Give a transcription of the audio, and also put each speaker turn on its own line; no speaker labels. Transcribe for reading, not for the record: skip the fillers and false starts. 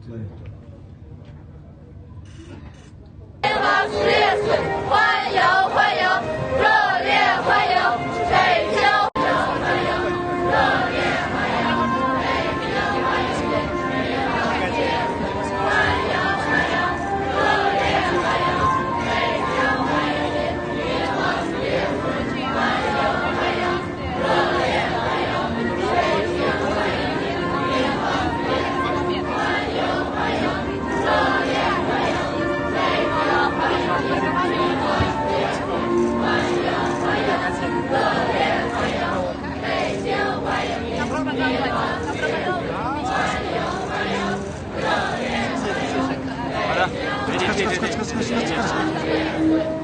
联邦实验室，欢迎欢迎，热烈欢迎北京！欢迎，热烈欢迎北京！欢迎，欢迎，欢迎，热烈欢迎北京！欢迎联邦实验室，欢迎欢迎，热烈欢迎北京！欢迎联邦实验室，欢迎欢迎，热烈欢迎北京！欢迎联邦实验室，欢迎欢迎，热烈欢迎北京！欢迎联邦实验室，欢迎欢迎，热烈欢迎北京！
好的，快。